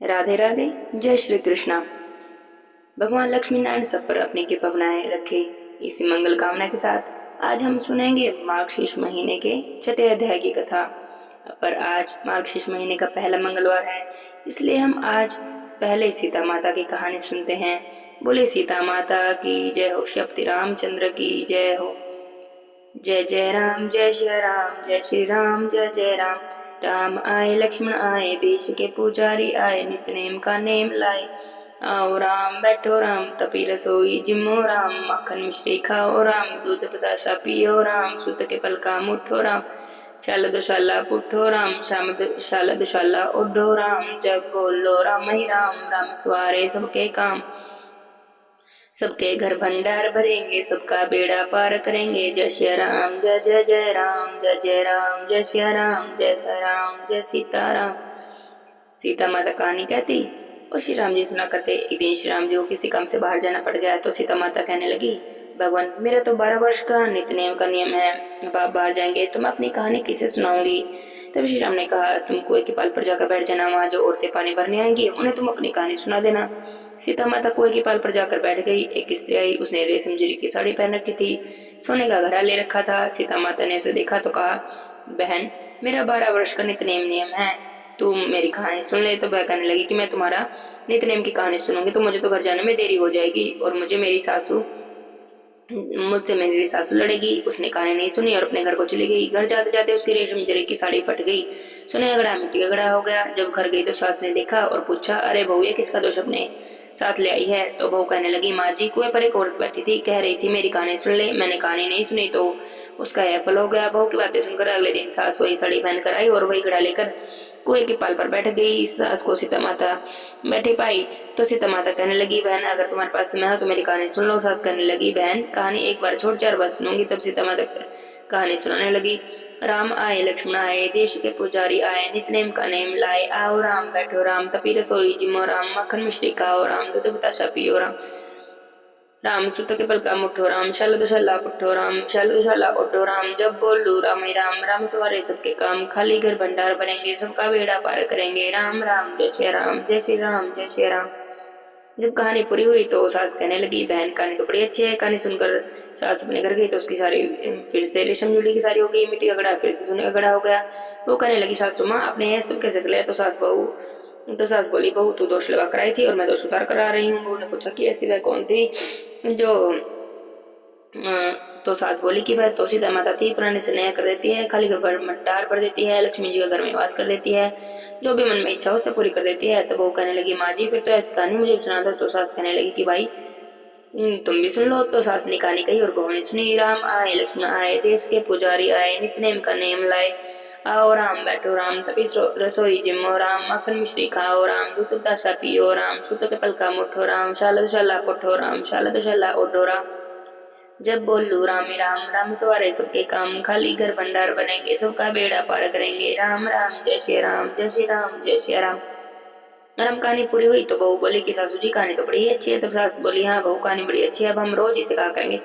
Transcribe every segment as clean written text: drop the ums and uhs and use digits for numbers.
राधे राधे। जय श्री कृष्णा। भगवान लक्ष्मी नारायण सब पर अपनी कृपा बनाए रखे, इसी मंगल कामना के साथ आज हम सुनेंगे मार्गशीर्ष महीने के छठे अध्याय की कथा। पर आज मार्गशीर्ष महीने का पहला मंगलवार है, इसलिए हम आज पहले सीता माता की कहानी सुनते हैं। बोले सीता माता की जय हो, श्री रामचंद्र की जय हो। जय जय राम, जय श्री राम, जय श्री राम, जय जय राम। राम आए, लक्ष्मण आए, देश के पुजारी आए, नित नेम का नेम लाए। आओ राम, बैठो राम, तपी रसोई जिमो राम, मक्खन मिश्री खाओ राम, दूध बताशा पियो राम, सुत के पल का मुठो राम, शाला दुशाला पुठो राम, शाम शाला दुशाला ओढ़ो राम, जग बोलो राम ही राम, राम सवारे सबके काम, सबके घर भंडार भरेंगे, सबका बेड़ा पार करेंगे। जय श्री राम, जय जय जय राम, जय जय राम, जय श्री राम, जय श्री राम, जय सीताराम। सीता माता कहानी कहती और श्री राम जी सुना करते। एक दिन श्री राम जी को किसी काम से बाहर जाना पड़ गया तो सीता माता कहने लगी, भगवान मेरा तो 12 वर्ष का नित्य नेम का नियम है, अब आप बाहर जाएंगे तो मैं अपनी कहानी किसे सुनाऊंगी। तब श्री राम ने कहा, तुम कुएं के पाल पर जाकर बैठ जाना, वहां जो औरतें पानी भरने आएंगी उन्हें तुम अपनी कहानी सुना देना। सीता माता कुएं के पाल पर जाकर बैठ गई। एक स्त्री आई, उसने रेशम जरी की साड़ी पहन रखी थी, सोने का घड़ा ले रखा था। सीता माता ने उसे देखा तो कहा, बहन मेरा 12 वर्ष का नित्य नियम है, तुम मेरी कहानी सुन ले। तो वह कहने लगी कि मैं तुम्हारा नित्य नेम की कहानी सुनूंगी तो मुझे तो घर जाने में देरी हो जाएगी और मुझसे मेरी सासू लड़ेगी। उसने कहानी नहीं सुनी और अपने घर को चली गई। घर जाते जाते उसकी रेशम जरी की साड़ी फट गई, सोने का घड़ा मिट्टी का घड़ा हो गया। जब घर गई तो सास ने देखा और पूछा, अरे बहू ये किसका दोष अपने साथ ले आई है। तो बहू कहने लगी, माँ जी कुएं पर एक औरत बैठी थी, कह रही थी मेरी कहानी सुन ले, मैंने कहानी नहीं सुनी तो उसका यह फल हो गया। बहू की बातें सुनकर अगले दिन सास वही साड़ी पहन कर आई और वही घड़ा लेकर कुएं के पाल पर बैठ गई। सास को सीता माता बैठी पाई तो सीता माता कहने लगी, बहन अगर तुम्हारे पास समय हो तो मेरी कहानी सुन लो। सास कहने लगी, बहन कहानी एक बार छोड़ 4 बार सुनूंगी। तब सीता माता कहानी सुनाने लगी। राम आए, लक्ष्मण आए, देश के पुजारी आए, नित नेम का नेम लाए। आओ राम, बैठो राम, तपी रसोई जिमो राम, मक्खन मिश्री खाओ राम, दूध बताशा पियो राम, राम सुत के पल का मुठो राम, शाल दुशाला पुठो राम, शाल दुशाला ओढ़ो राम, जब बोलू राम ही राम, राम सवारे सबके काम, खाली घर भंडार भरेंगे, सबका बेड़ा पार करेंगे। राम राम, जय श्री राम, जय श्री राम, जय श्री राम। जब कहानी पूरी हुई तो सास कहने लगी, बहन कहानी तो बड़ी अच्छी है। कहानी सुनकर सास अपने घर गई तो उसकी सारी फिर से रेशम जूली की सारी हो गई, मिट्टी का घड़ा फिर से सोने का घड़ा हो गया। वो कहने लगी, सासू माँ आपने यह सब कैसे कर लिया। तो सास बोली, बहू तू दोष लगा कर आई थी और मैं दोष उतार कर आ रही हूँ। बहू ने पूछा कि ऐसी वह कौन थी जो तो सास बोली कि वह तो सीता माता थी, पुराने से नया कर देती है, खाली घर पर भंडार भर देती है, लक्ष्मी जी का घर में वास कर देती है, जो भी मन में इच्छा हो उसे पूरी कर देती है। तो वो कहने लगी, माँ जी फिर तो ऐसी कहानी मुझे भी सुना दो। तो सास कहने लगी कि भाई तुम भी सुन लो। तो सास ने कहानी कही और बहू ने सुनी। राम आए, लक्ष्मण आए, देश के पुजारी आए, नित नेम का नेम लाए। आओ राम, बैठो राम, तपी रसोई जिमो राम, मक्खन मिश्री खाओ राम, दूध बताशा पियो राम, सुत के पल का मुठो राम, शाला दुशाला पुठो राम, शाला दुशाला ओढ़ो राम, जब बोलू राम ही राम, राम सवारे सबके काम, खाली घर भंडार बनेंगे, सबका बेड़ा पार करेंगे। राम राम, जय श्री राम, जय श्री राम, जय श्री राम। राम कहानी पूरी हुई तो बहू बोली कि सासू जी कहानी तो बड़ी अच्छी है। तब सास बोली, हाँ बहू कहानी बड़ी अच्छी है, अब हम रोज इसे कहा करेंगे।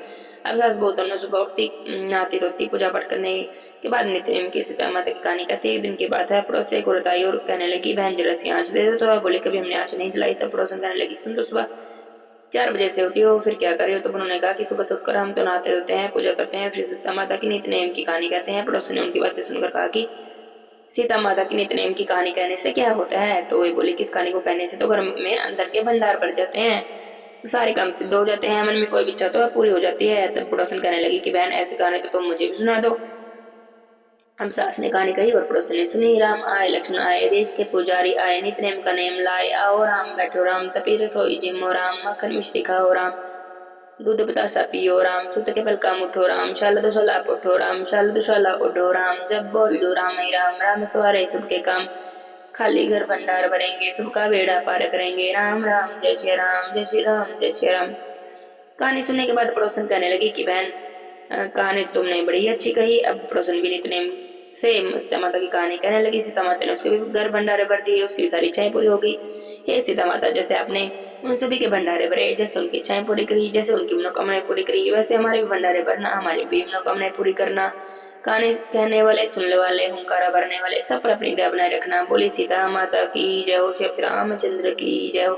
अब सास बहू दोनों सुबह उठती, नहाती धोती, पूजा पाठ करने के बाद नित्य नेम की सीता माता की कहानी कहती। एक दिन की बात है, पड़ोस से एक औरत आई और कहने लगी, बहन जरा सी आँच दे दो। तो बोले, कभी हमने आँच नहीं जलाई। तब पड़ोसन कहने लगी, तुम तो सुबह 4 बजे से उठी हो, फिर क्या कर रही हो। तो उन्होंने कहा कि सुबह उठकर हम तो नहाते धोते हैं, पूजा करते हैं, फिर सीता माता की नित्य नेम की कहानी कहते हैं। पड़ोसन ने उनकी बातें सुनकर कहा कि सीता माता की नित्य नेम की कहानी कहने से क्या होता है। तो वे बोली, किस कहानी को कहने से तो घर में अंदर के भंडार भर जाते हैं, सारे काम सिद्ध हो जाते हैं, मन में कोई भी इच्छा तो पूरी हो जाती है। तब पड़ोसन कहने लगी कि बहन ऐसी कहानी तो तुम मुझे भी सुना दो। अब सास ने कहानी कही और पड़ोसन ने सुनी। राम आए, लक्ष्मण आए, देश के पुजारी आए, नित्य नेम का नेम लाए। आओ राम, बैठो राम, तपी रसोई जिमो राम, मक्खन मिश्री खाओ राम, दूध बतासा पियो राम, सुत के पल का मुठो राम, शाला दुशाला पुठो राम, शाला दुशाला ओढ़ो राम, जब बोलू राम ही राम, राम सवारे सबके काम, खाली घर भंडार भरेंगे, सबका बेड़ा पार करेंगे। राम राम, जय श्री राम, जय श्री राम, जय श्री राम। कहानी सुनने के बाद पड़ोसन कहने लगी कि बहन कहानी तो तुमने बड़ी अच्छी कही। अब पड़ोसन भी नित्य नेम से सीता माता की कहानी कहने लगी। सीता माता ने उसके भी घर भंडारे भर दिए, उसकी सारी इच्छाएं पूरी हो गई। हे सीता माता, जैसे आपने उन सभी के भंडारे भरे, जैसे उनकी इच्छाएं पूरी करी, जैसे उनकी मनोकामनाएं पूरी करी, वैसे हमारे भी भंडारे भरना, हमारी भी मनोकामनाएं पूरी करना। कहानी कहने वाले, सुनने वाले, हुंकारा भरने वाले सब पर अपनी दया बनाए रखना। बोली सीता माता की जय हो, श्री रामचंद्र की जय हो।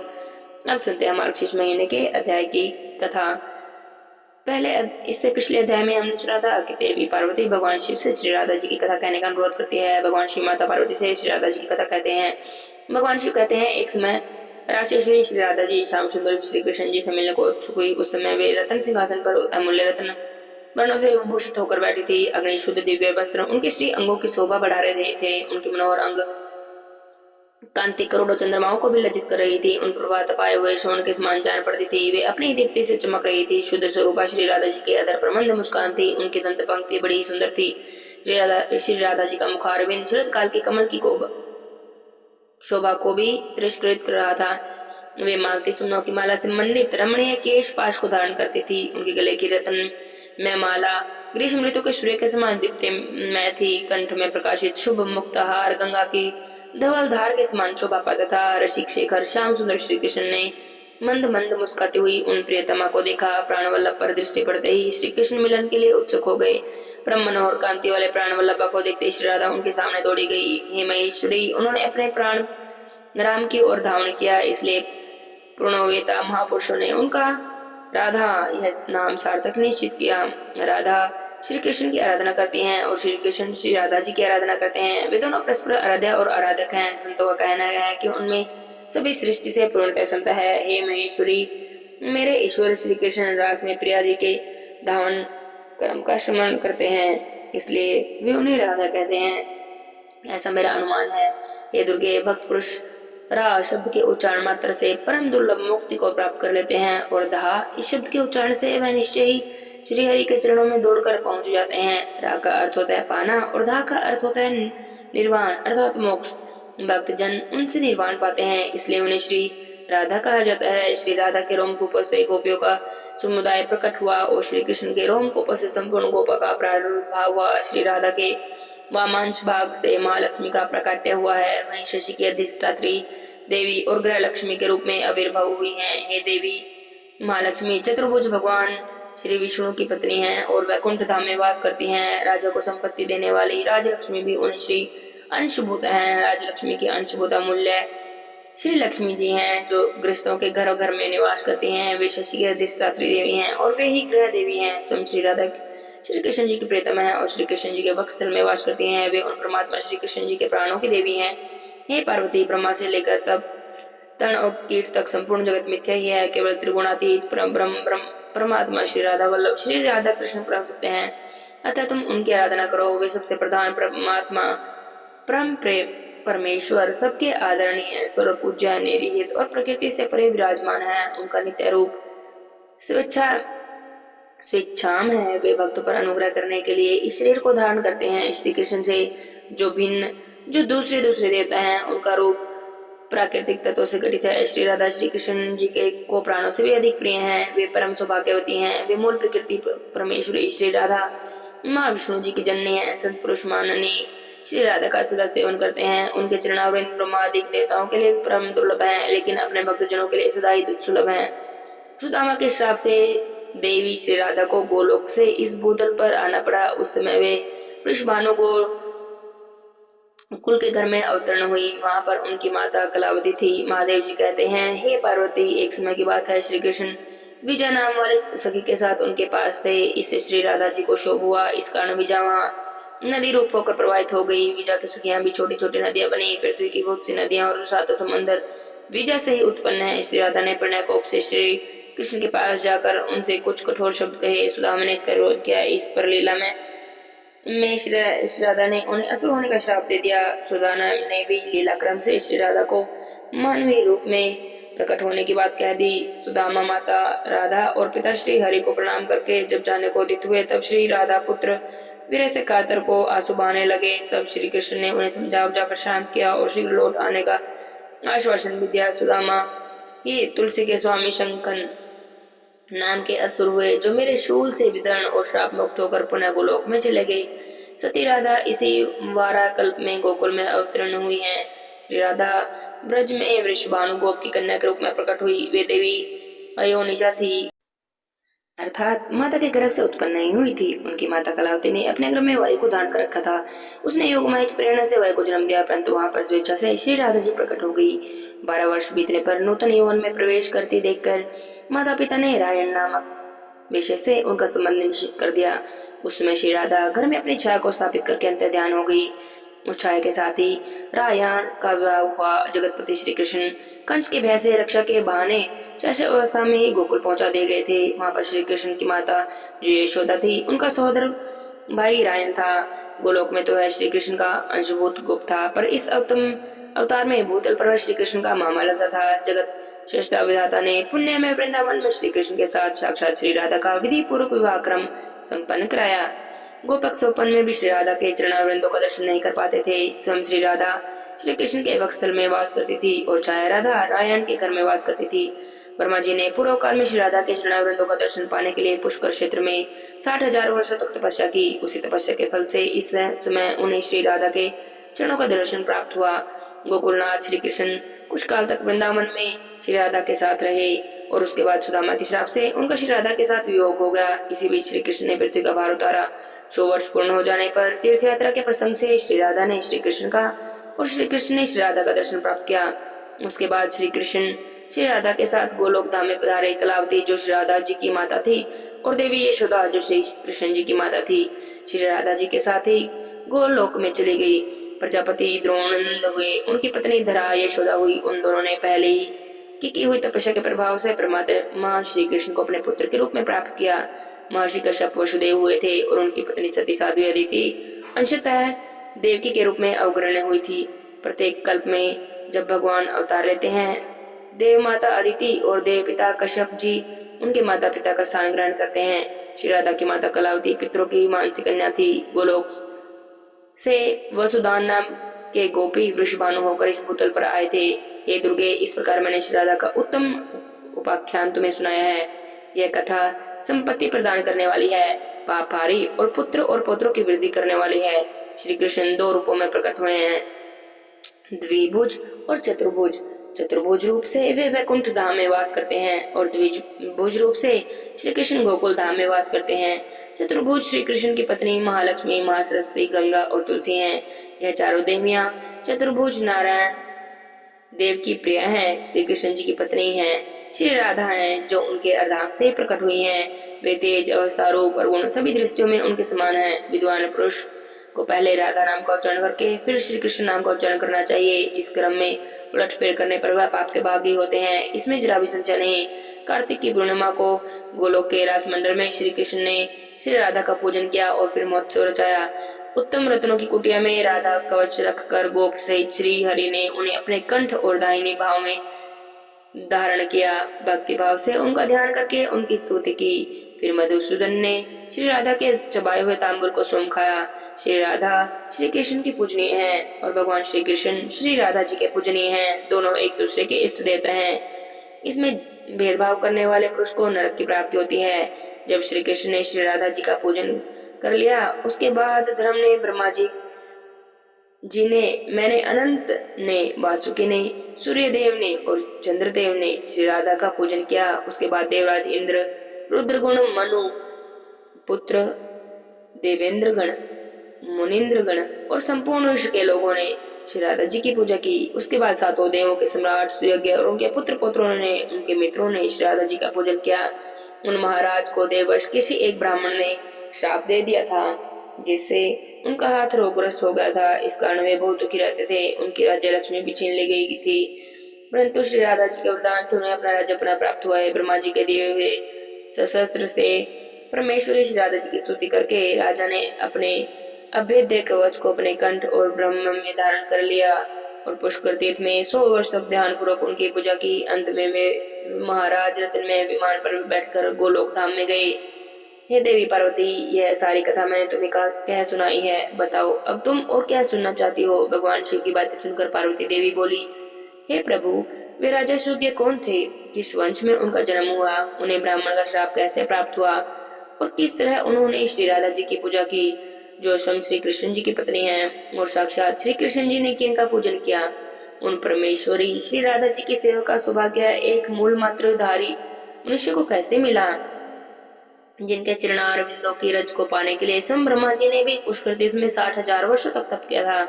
अब सुनते हैं मार्गशीर्ष महीने के अध्याय की कथा। इससे पिछले अध्याय में हमने सुना था कि देवी पार्वती भगवान शिव से श्री राधा जी की कथा कहने का अनुरोध करती है। भगवान शिव माता पार्वती से श्री राधा जी की कथा कहते हैं। भगवान शिव कहते हैं, एक समय राशेश्वरी श्री राधा जी श्याम सुंदर श्री कृष्ण जी से मिलने को उत्सुक हुई। उस समय वे रतन सिंहासन पर अमूल्य रत्न वर्णों से भूषित होकर बैठी थी। अग्नि शुद्ध दिव्य वस्त्र उनके श्री अंगों की शोभा बढ़ा रहे थे। उनके मनोहर अंग कांति करोड़ों चंद्रमाओं को भी लज्जित कर रही थी। उन प्रभा तपाए हुए स्वर्ण के समान जान पड़ती थी। वे अपनी दीप्ति से चमक रही थी। शुद्ध स्वरूपा श्री राधा जी के अधर पर मंद मुस्कान थी। उनकी दंत पंक्ति बड़ी सुंदर थी। श्री राधा जी का मुखारविंद शरद काल की कमल की शोभा को भी तिरस्कृत कर रहा था। वे मालती सुन्नों की माला से मंडित रमणीय केश पाश को धारण करती थी। उनके गले की रत्न में माला ग्रीष्म ऋतु के सूर्य के समान दीप्तिमय थी। कंठ में प्रकाशित शुभ मुक्ताहार गंगा की धवल धार के समान शोभा पाता था। रसिक शेखर श्याम सुंदर श्री कृष्ण ने मंद मंद मुस्काती हुई उन प्रियतमा को देखा। प्राणवल्लभ पर दृष्टि पड़ते ही श्री कृष्ण मिलन के लिए उत्सुक हो गए। परम मनोहर कांति वाले प्राणवल्लभा को देखते श्री राधा उनके सामने दौड़ी गई। हे महेश्वरी, उन्होंने अपने प्राण राम की ओर धावन किया। इसलिए पूर्णवेता महापुरुषों ने उनका राधा यह नाम सार्थक निश्चित किया। राधा श्री कृष्ण की आराधना करती हैं और श्री कृष्ण श्री राधा जी की आराधना करते हैं। वे दोनों परस्पर आराध्य और आराधक हैं। संतों का कहना है कि उनमें सभी सृष्टि से पूर्णतः समता है। हे महेश्वरी, मेरे ईश्वर श्री कृष्ण रास में प्रिया जी के धावन कर्म का स्मरण करते हैं, इसलिए वे उन्हें राधा कहते हैं, ऐसा मेरा अनुमान है। हे दुर्गे, भक्त पुरुष रा शब्द के उच्चारण मात्र से परम दुर्लभ मुक्ति को प्राप्त कर लेते हैं और धा इस शब्द के उच्चारण से वह निश्चय ही श्री हरि के चरणों में दौड़कर पहुंच जाते हैं। रा का अर्थ होता है पाना और धा का अर्थ होता है निर्वाण अर्थात मोक्ष। भक्त जन उनसे निर्वाण पाते हैं, इसलिए उन्हें श्री राधा कहा जाता है। श्री राधा के रोमकूप से गोपियों का समुदाय प्रकट हुआ और श्री कृष्ण के रोमकूप से संपूर्ण गोपा का प्रादुर्भाव हुआ। श्री राधा के वामांश भाग से माँ लक्ष्मी का प्रकाट्य हुआ है। वहीं शशि की अधिष्ठात्री देवी और ग्रह लक्ष्मी के रूप में आविर्भाव हुई हैं। हे देवी, महालक्ष्मी चतुर्भुज भगवान श्री विष्णु की पत्नी हैं और वैकुंठ धाम में वास करती हैं। राजा को संपत्ति देने वाली राजलक्ष्मी भी उन्हें श्री अंशभूत हैं। राजलक्ष्मी की अंशभूत मूल्य श्री लक्ष्मी जी हैं, जो गृहस्थों के घर घर में निवास करती हैं। वे शशि की अधिष्ठात्री देवी हैं और वे ही ग्रह देवी हैं। स्वयं श्री राधा श्री कृष्ण जी की प्रियतमा है और श्री कृष्ण जी के वक्षस्थल में वास करती हैं। वे उन परमात्मा श्री कृष्ण जी के प्राणों की देवी हैं। हे पार्वती, ब्रह्मा से लेकर तब तण और कीट तक संपूर्ण जगत मिथ्या ही है। केवल त्रिगुणातीत परमात्मा श्री राधा वल्लभ श्री राधा कृष्ण प्राप्त सकते हैं, अतः तुम उनकी आराधना करो। वे सबसे प्रधान परमात्मा परम परमेश्वर सबके आदरणीय स्वरूप पूज्य निरहित और प्रकृति से परे विराजमान है। उनका नित्य रूप स्वेच्छाम है। वे भक्तों पर अनुग्रह करने के लिए इस शरीर को धारण करते हैं। श्री कृष्ण से जो दूसरे देवता हैं, उनका रूप प्राकृतिक तत्वों से गठित है। श्री राधा श्री कृष्ण जी के को प्राणों से भी अधिक प्रिय हैं। वे परम सौभाग्यवती हैं। वे मूल प्रकृति परमेश्वरी श्री राधा माँ विष्णु जी की जननी है। संत पुरुष माननी श्री राधा का सदा सेवन करते हैं। उनके चरणावृंद ब्रह्मादिक देवताओं के लिए परम दुर्लभ है, लेकिन अपने भक्तजनों के लिए सदा ही सुलभ है। सुदामा के श्राप से देवी श्री राधा को गोलोक से इस भूतल पर आना पड़ा। उस समय वे वृषभानु कुल के घर में अवतरण हुई। वहां पर उनकी माता कलावती थी। महादेव जी कहते हैं, हे पार्वती, एक समय की बात है, श्री कृष्ण विजय नाम वाले सखी के साथ उनके पास थे। इससे श्री राधा जी को शोभ हुआ। इस कारण विजय वहां नदी रूप होकर प्रवाहित हो गई। विजय की सखियां भी छोटी छोटी नदियां बनी। पृथ्वी की बहुत सी नदियां और सातों समंदर विजय से ही उत्पन्न है। श्री राधा ने प्रणय कोप से श्री कृष्ण के पास जाकर उनसे कुछ कठोर शब्द कहे। सुदामा ने इसका विरोध किया। इस पर लीला में श्री राधा ने उन्हें असुर होने का श्राप दे दिया। सुदामा ने भी लीला क्रम से श्री राधा को मानवीय रूप में प्रकट होने की बात कह दी। सुदामा माता राधा और पिता श्री हरि को प्रणाम करके जब जाने को उदित हुए, तब श्री राधा पुत्र वीर से कातर को आंसू बहाने लगे। तब श्री कृष्ण ने उन्हें समझा बुझाकर शांत किया और शीघ्र लौट आने का आश्वासन भी दिया। सुदामा ही तुलसी के स्वामी शंखन नाम के असुर हुए, जो मेरे शूल से विदर्ण और श्राप मुक्त होकर पुनः गोलोक में चले गए। सती राधा इसी वारा कल्प में गोकुल में अवतरण हुई हैं। श्री राधा ब्रज में वृषभानु गोप की कन्या के रूप में प्रकट हुई। वे देवी अयोनिजा थी। अर्थात माता के गर्भ से उत्पन्न नहीं हुई थी। उनकी माता कलावती ने अपने गर्भ में वायु को धारण कर रखा था। उसने योगमाया की प्रेरणा से वायु को जन्म दिया, परंतु वहां पर स्वेच्छा से श्री राधा जी प्रकट हो गई। 12 वर्ष बीतने पर नूतन यौवन में प्रवेश करती देखकर माता पिता ने रायण नामक विषय से उनका संबंध निश्चित कर दिया। उसमें श्री राधा घर में अपनी छाया को स्थापित करके अंतर ध्यान हो गई। उस छाया के साथ ही रायण का विवाह हुआ। जगतपति श्री कृष्ण कंस के भय से रक्षा के बहाने शैशव अवस्था में ही गोकुल पहुंचा दिए गए थे। वहां पर श्री कृष्ण की माता जो यशोदा थी, उनका सहोदर भाई रायन था। गोलोक में तो है श्री कृष्ण का अंशभूत गोप था, पर इस उत्तम अवतार में भूतल पर श्री कृष्ण का मामा लगता था। जगत श्रेष्ठा विधाता ने पुण्य में वृंदावन में श्री कृष्ण के साथ साक्षात श्री राधा का विधि पूर्वक विवाह क्रम संपन्न कराया। गोपक सोपन में भी श्री राधा के चरणारविंदों का दर्शन नहीं कर पाते थे। स्वयं श्री राधा श्री कृष्ण के वक्षस्थल में वास करती थी और छाया राधा रायण के घर में वास करती थी। ब्रह्मा जी ने पूर्व काल में श्री राधा के चरणारविंदों का दर्शन पाने के लिए पुष्कर क्षेत्र में 60,000 वर्षों तक तपस्या की। उसी तपस्या के फल से इस समय उन्हें श्री राधा के चरणों का दर्शन प्राप्त हुआ। गोकुलनाथ श्री कृष्ण कुछ काल तक वृंदावन में श्री राधा के साथ रहे और उसके बाद सुदामा के श्राप से उनका श्री राधा के साथ वियोग हो गया। इसी बीच श्री कृष्ण ने पृथ्वी का भार उतारा। 100 वर्ष पूर्ण हो जाने पर तीर्थ यात्रा के प्रसंग से श्री राधा ने श्री कृष्ण का और श्री कृष्ण ने श्री राधा का दर्शन प्राप्त किया। उसके बाद श्री कृष्ण श्री राधा के साथ गोलोक धाम में पधारे। कलावती जो श्री राधा जी की माता थी और देवी यशोदा जो श्री कृष्ण जी की माता थी, श्री राधा जी के साथ ही गोलोक में चली गई। प्रजापति द्रोणानंद हुए, उनकी पत्नी धरा यशोदा हुई। उन दोनों ने पहले ही की हुई तपस्या के प्रभाव से परमात्मा श्री कृष्ण को अपने पुत्र के रूप में प्राप्त किया। महर्षि कश्यप वसुदेव हुए थे और उनकी पत्नी सती साध्वी अदिति अंशतः देवकी के रूप में अवग्रहण्य हुई थी। प्रत्येक कल्प में जब भगवान अवतार लेते हैं, देव माता अदिति और देव पिता कश्यप जी उनके माता पिता का स्थान ग्रहण करते हैं। श्री राधा की माता कलावती पितरों की मानसी कन्या थी। गोलोक से वसुदान नाम के गोपी वृषभानु होकर इस भूतल पर आए थे। हे दुर्गे, इस प्रकार मैंने श्री राधा का उत्तम उपाख्यान तुम्हें सुनाया है। यह कथा संपत्ति प्रदान करने वाली है, पापहारी और पुत्र और पौत्रों की वृद्धि करने वाली है। श्री कृष्ण 2 रूपों में प्रकट हुए हैं, द्विभुज और चतुर्भुज। चतुर्भुज रूप से वे वैकुंठ धाम में वास करते हैं और द्विभुज रूप से श्री कृष्ण गोकुल धाम में वास करते हैं। चतुर्भुज श्री कृष्ण की पत्नी महालक्ष्मी, महासरस्वती, गंगा और तुलसी हैं। यह चारों देवियां चतुर्भुज नारायण देव की प्रिय हैं। श्री कृष्ण जी की पत्नी हैं श्री राधा हैं, जो उनके अर्धांग से प्रकट हुई हैं। वे तेज, अवस्था, रूप और गुण सभी दृष्टियों में उनके समान हैं। विद्वान पुरुष को पहले राधा नाम का उच्चारण करके फिर श्री कृष्ण नाम का उच्चारण करना चाहिए। इस क्रम में उलट फेर करने पर वह पाप के भागी होते हैं, इसमें जरा भी संशय नहीं। कार्तिक की पूर्णिमा को गोलोक के रासमंडल में श्री कृष्ण ने श्री राधा का पूजन किया और फिर महोत्सव रचाया। उत्तम रत्नों की कुटिया में राधा कवच रखकर गोप सहित श्री हरि ने उन्हें अपने कंठ और दाहिनी भाव में धारण किया। भक्ति भाव से उनका ध्यान करके उनकी स्तुति की। फिर मधुसूदन ने श्री राधा के चबाए हुए तांबुल को स्वयं खाया। श्री राधा श्री कृष्ण की पूजनीय हैं और भगवान श्री कृष्ण श्री राधा जी के पूजनीय हैं। दोनों एक दूसरे के इष्ट देवता हैं। इसमें भेदभाव करने वाले पुरुष को नरक की प्राप्ति होती है। जब श्री कृष्ण ने श्री राधा जी का पूजन कर लिया, उसके बाद धर्म ने, ब्रह्मा जी ने, मैंने, अनंत ने, वासुकी ने, सूर्यदेव ने और चंद्रदेव ने श्री राधा का पूजन किया। उसके बाद देवराज इंद्र, रुद्रगुण, मनु पुत्र, देवेंद्र गण, मुनिंद्र गण और संपूर्ण विश्व के लोगों ने श्री राधा जी की पूजा की। उसके बाद 7 देवों के सम्राट सुयज्ञ और उनके पुत्र पौत्रों ने, उनके मित्रों ने श्री राधा जी का पूजन किया। उन महाराज को देववश किसी एक ब्राह्मण ने श्राप दे दिया था, जिससे उनका हाथ रोगग्रस्त हो गया था। इस कारण वे बहुत दुखी रहते थे। उनकी राज्य लक्ष्मी भी छीन ली गई थी, परंतु श्री राधा जी के वरदान से उन्हें अपना राज्य पुनः प्राप्त हुआ है। ब्रह्मा जी के दिए हुए सशस्त्र से परमेश्वरी श्री राधा जी की स्तुति करके राजा ने अपने अभेद्य कवच को अपने कंठ और ब्रह्म में धारण कर लिया और पुष्कर तीर्थ में 100 वर्ष तक ध्यान पूर्वक उनकी पूजा की। अंत में वे महाराज रतन में विमान पर बैठकर गोलोक धाम में गए। हे देवी पार्वती, यह सारी कथा मैंने तुम्हें कह सुनाई है। बताओ अब तुम और क्या सुनना चाहती हो। भगवान शिव की बातें सुनकर पार्वती देवी बोली, हे प्रभु, वे राजा सूर्य कौन थे? किस वंश में उनका जन्म हुआ? उन्हें ब्राह्मण का श्राप कैसे प्राप्त हुआ और किस तरह उन्होंने श्री राधा जी की पूजा की, जो स्वयं श्री कृष्ण जी की पत्नी हैं और साक्षात श्री कृष्ण जी ने किनका पूजन किया? उन परमेश्वरी श्री राधा जी की सेवा का सौभाग्य एक मूल मात्र धारी मनुष्य को कैसे मिला? जिनके चरणार बिंदों की रज को पाने के लिए स्वयं ब्रह्मा जी ने भी पुष्कर तीर्थ में 60,000 वर्षों तक तप किया था।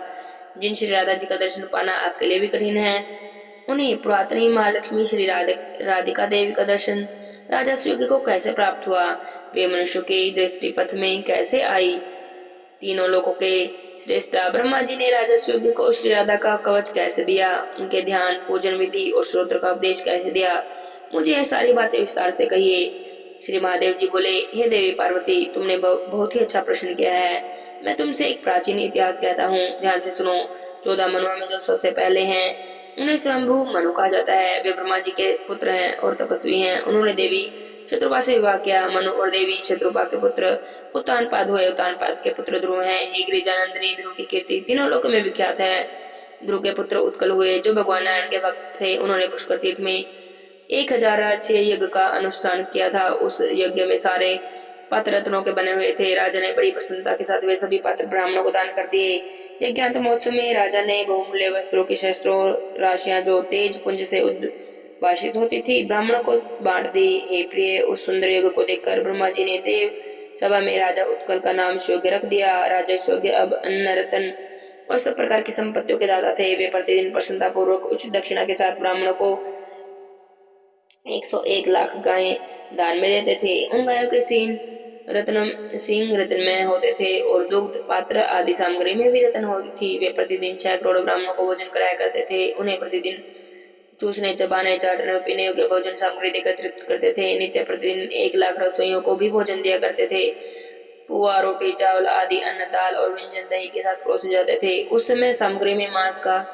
जिन श्री राधा जी का दर्शन पाना आपके लिए भी कठिन है, उन्हें पुरातनी महालक्ष्मी श्री राधिका देवी का दर्शन राजा सुयोग्य को कैसे प्राप्त हुआ, वे मनुष्यों की दृष्टि पथ में कैसे आई, तीनों लोगों के श्रेष्ठा ब्रह्मा जी ने राजा सुयोग्य को श्री राधा का कवच कैसे दिया, उनके ध्यान पूजन विधि और स्त्रोत्र का उपदेश कैसे दिया, मुझे यह सारी बातें विस्तार से कहिए। श्री महादेव जी बोले, हे देवी पार्वती, तुमने बहुत ही अच्छा प्रश्न किया है। मैं तुमसे एक प्राचीन इतिहास कहता हूँ, ध्यान से सुनो। 14 मनुओं में जो सबसे पहले हैं उन्हें स्वयंभू मनु कहा जाता है। वे ब्रह्मा जी के पुत्र हैं और तपस्वी हैं। उन्होंने देवी शत्रुपा से विवाह किया। मनु और देवी शत्रुपा के पुत्र उत्तानपाद हुए। उत्तानपाद के पुत्र ध्रुव हैं। हे गिरिजानंदिनी, ध्रुव की कीर्ति तीनों लोकों में विख्यात है। ध्रुव के पुत्र उत्कल हुए, जो भगवान नारायण के भक्त थे। उन्होंने पुष्कर तीर्थ में 1006 यज्ञ का अनुष्ठान किया था। उस यज्ञ में सारे पात्र रत्नों के बने हुए थे। राजा ने बड़ी प्रसन्नता के साथ वे सभी पात्र ब्राह्मणों को दान कर दिए। यज्ञांत महोत्सव में राजा ने बहुमूल्य वस्त्रों की शस्त्रों राशियां जो तेज पुंज से उद्भाषित होती थी ब्राह्मणों को बांट दी। हे प्रिय, उस सुंदर यज्ञ को देखकर ब्रह्मा जी ने देव सभा में राजा उत्कल का नाम सुयोग्य रख दिया। राजा सुयोग्य अब अन्न रतन और सब प्रकार की संपत्तियों के दाता थे। वे प्रतिदिन प्रसन्नता पूर्वक उच्च दक्षिणा के साथ ब्राह्मणों को 101 लाख गायें दान में देते थे। उन गायों के सींग रत्नमय होते थे और दुग्ध पात्र आदि सामग्री में भी रत्न होती थी। वे प्रतिदिन 6 करोड़ ब्राह्मणों को भोजन कराया करते थे। उन्हें प्रतिदिन चूसने, चबाने, चाटने और पीने योग्य भोजन सामग्री देकर तृप्त करते थे। नित्य प्रतिदिन 1 लाख रसोइयों को भी भोजन दिया करते थे। पुआ, रोटी, चावल आदि अन्न, दाल और व्यंजन दही के साथ परोसे जाते थे। उस समय सामग्री में मांस का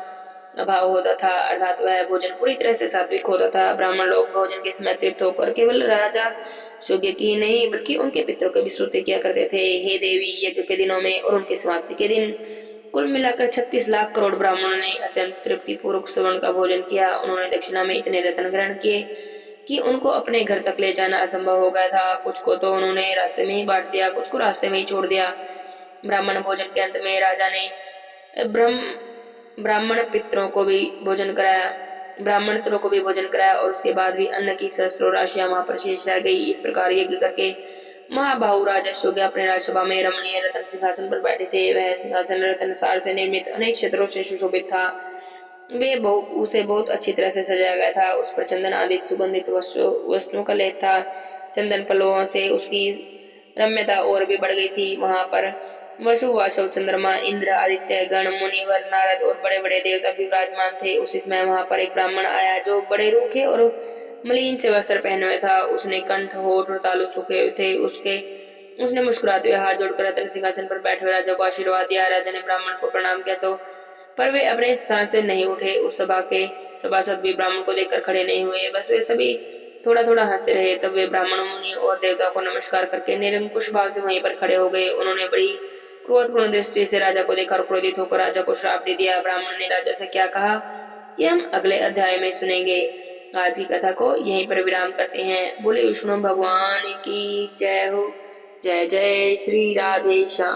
अभाव होता था, अर्थात वह भोजन पूरी तरह से सात्विक होता था। ब्राह्मण लोग भोजन के समय तृप्त होकर केवल राजा सुयोग्य की ही नहीं बल्कि उनके पितरों की भी स्तुति किया करते थे। हे देवी, यज्ञ के दिनों में और उनकी समाप्ति के दिन कुल मिलाकर 36 लाख करोड़ ब्राह्मणों ने अत्यंत तृप्ति पूर्वक श्रवण का भोजन किया। उन्होंने दक्षिणा में इतने रत्न ग्रहण किए कि उनको अपने घर तक ले जाना असंभव हो गया था। कुछ को तो उन्होंने रास्ते में ही बांट दिया, कुछ को रास्ते में ही छोड़ दिया। ब्राह्मण भोजन के अंत में राजा ने ब्राह्मण पितरों को भी भोजन कराया और उसके बाद भी अन्न की सहस्त्रों राशियां वहां पर शेष रह गई। इस प्रकार यज्ञ करके महाबाहु राजा सुयोग्य अपने राजसभा में रमणीय रत्न सिंहासन पर बैठे थे। वह सिंहासन रत्न सार से निर्मित अनेक क्षेत्रों से सुशोभित था। उसे बहुत अच्छी तरह से सजाया गया था। उस पर चंदन आदि सुगंधित वस्तुओं का लेप था। चंदन पल्लवों से उसकी रम्यता और भी बढ़ गई थी। वहां पर वसु, वासव, चंद्रमा, इंद्र, आदित्य गण, मुनिवर, नारद और बड़े बड़े देवता भी विराजमान थे। उसी समय वहां पर एक ब्राह्मण आया जो बड़े रूखे और मलिन से वस्त्र पहने हुए था। उसने कंठ, होठ और तालु सूखे थे। उसने मुस्कुराते हुए हाथ जोड़कर रत्न सिंहासन पर बैठे हुए राजा को आशीर्वाद दिया। राजा ने ब्राह्मण को प्रणाम किया तो पर वे अपने स्थान से नहीं उठे। उस सभा के सभासद भी ब्राह्मण को देखकर खड़े नहीं हुए, बस वे सभी थोड़ा थोड़ा हंसते रहे। तब वे ब्राह्मण, मुनि और देवताओं को नमस्कार करके निरंकुश भाव से वहीं पर खड़े हो गए। उन्होंने बड़ी क्रोधपूर्ण दृष्टि से राजा को देखा और क्रोधित होकर राजा को श्राप दे दिया। ब्राह्मण ने राजा से क्या कहा, यह हम अगले अध्याय में सुनेंगे। आज की कथा को यहीं पर विराम करते हैं। बोले विष्णु भगवान की जय हो। जय जय श्री राधेश्याम।